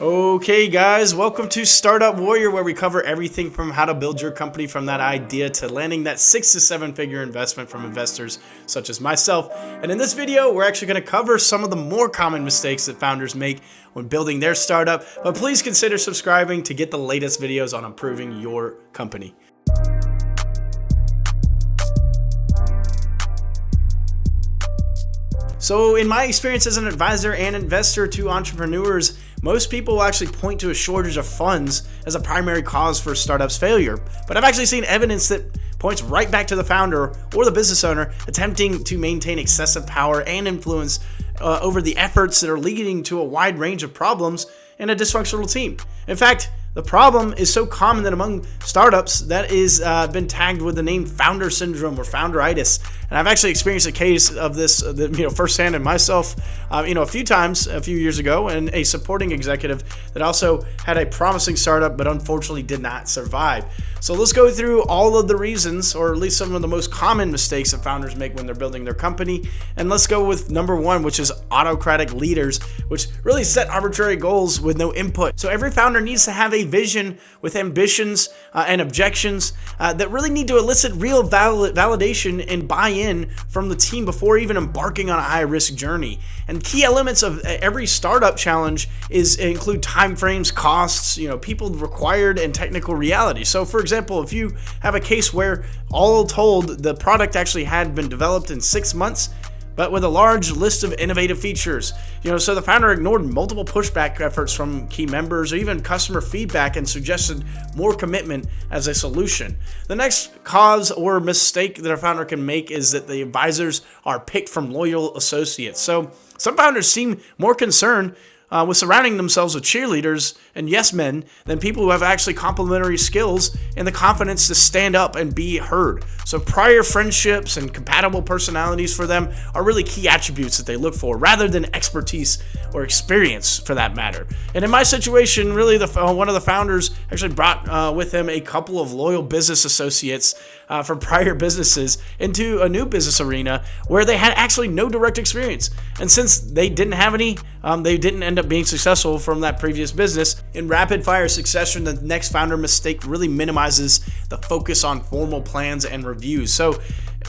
Okay guys, welcome to Startup Warrior, where we cover everything from how to build your company from that idea to landing that 6 to 7 figure investment from investors such as myself. And in this video, we're actually going to cover some of the more common mistakes that founders make when building their startup. But please consider subscribing to get the latest videos on improving your company. So in my experience as an advisor and investor to entrepreneurs, most people will actually point to a shortage of funds as a primary cause for a startup's failure. But I've actually seen evidence that points right back to the founder or the business owner attempting to maintain excessive power and influence over the efforts that are leading to a wide range of problems and a dysfunctional team. In fact, the problem is so common that among startups that is been tagged with the name founder syndrome or founderitis. And I've actually experienced a case of this, firsthand in myself, a few times a few years ago, and a supporting executive that also had a promising startup but unfortunately did not survive. So let's go through all of the reasons, or at least some of the most common mistakes that founders make when they're building their company. And let's go with number one, which is autocratic leaders, which really set arbitrary goals with no input. So every founder needs to have a vision with ambitions and objections that really need to elicit real validation and buy-in from the team before even embarking on a high-risk journey. And key elements of every startup challenge include timeframes, costs, people required, and technical reality. So for example, if you have a case where all told the product actually had been developed in 6 months, but with a large list of innovative features. So the founder ignored multiple pushback efforts from key members or even customer feedback and suggested more commitment as a solution. The next cause or mistake that a founder can make is that the advisors are picked from loyal associates. So some founders seem more concerned with surrounding themselves with cheerleaders and yes men than people who have actually complementary skills and the confidence to stand up and be heard. So prior friendships and compatible personalities for them are really key attributes that they look for, rather than expertise or experience for that matter. And in my situation, really one of the founders actually brought with him a couple of loyal business associates from prior businesses into a new business arena where they had actually no direct experience. And since they didn't have any, they didn't end up being successful from that previous business. In rapid fire succession, the next founder mistake really minimizes the focus on formal plans and reviews. So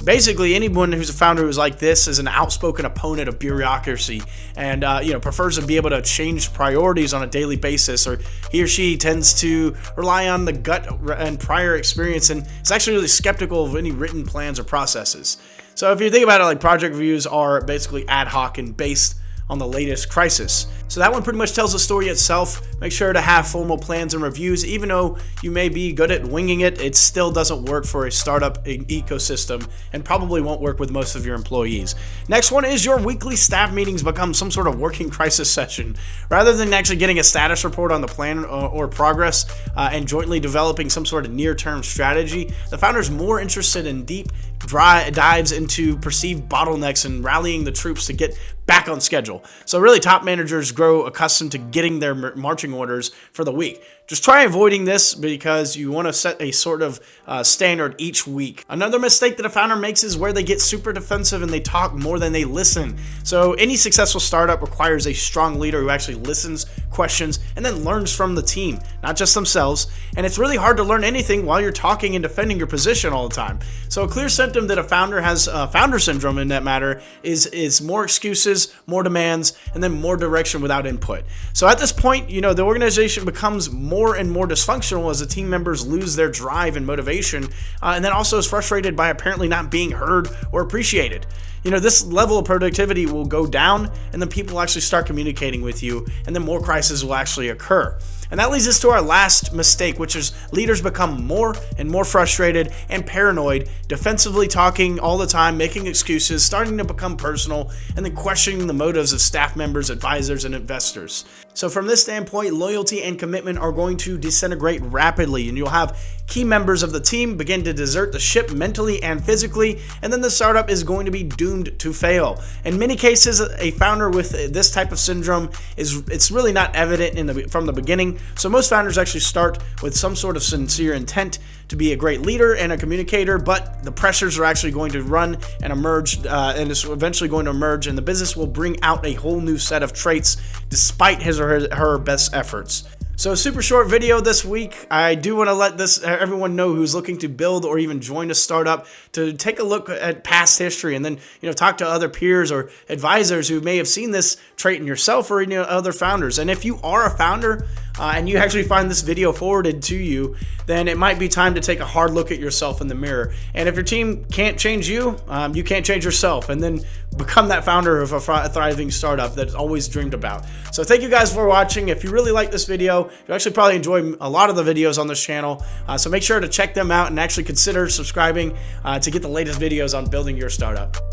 basically, anyone who's a founder who's like this is an outspoken opponent of bureaucracy and prefers to be able to change priorities on a daily basis, or he or she tends to rely on the gut and prior experience and is actually really skeptical of any written plans or processes. So if you think about it, like project reviews are basically ad hoc and based on the latest crisis. So that one pretty much tells the story itself. Make sure to have formal plans and reviews. Even though you may be good at winging it, it still doesn't work for a startup ecosystem and probably won't work with most of your employees. Next one is your weekly staff meetings become some sort of working crisis session. Rather than actually getting a status report on the plan or progress and jointly developing some sort of near-term strategy, the founder's more interested in deep dives into perceived bottlenecks and rallying the troops to get back on schedule. So really, top managers grow accustomed to getting their marching orders for the week. Just try avoiding this because you want to set a sort of standard each week. Another mistake that a founder makes is where they get super defensive and they talk more than they listen. So any successful startup requires a strong leader who actually listens, questions, and then learns from the team, not just themselves. And it's really hard to learn anything while you're talking and defending your position all the time. So a clear symptom that a founder has founder syndrome in that matter is more excuses, more demands, and then more direction without input. So at this point, the organization becomes more and more dysfunctional as the team members lose their drive and motivation, and then also is frustrated by apparently not being heard or appreciated. This level of productivity will go down, and then people will actually start communicating with you, and then more crises will actually occur. And that leads us to our last mistake, which is leaders become more and more frustrated and paranoid, defensively talking all the time, making excuses, starting to become personal, and then questioning the motives of staff members, advisors, and investors. So from this standpoint, loyalty and commitment are going to disintegrate rapidly, and you'll have Key members of the team begin to desert the ship mentally and physically, and then the startup is going to be doomed to fail. In many cases, a founder with this type of syndrome it's really not evident from the beginning. So most founders actually start with some sort of sincere intent to be a great leader and a communicator, but the pressures are actually going to run and emerge, and it's eventually going to emerge, and the business will bring out a whole new set of traits despite his or her best efforts. So a super short video this week. I do want to let everyone know who's looking to build or even join a startup to take a look at past history, and then talk to other peers or advisors who may have seen this trait in yourself or other founders. And if you are a founder and you actually find this video forwarded to you, then it might be time to take a hard look at yourself in the mirror. And if your team can't change you, you can't change yourself, and then become that founder of a thriving startup that's always dreamed about. So thank you guys for watching. If you really like this video, you'll actually probably enjoy a lot of the videos on this channel. So make sure to check them out and actually consider subscribing to get the latest videos on building your startup.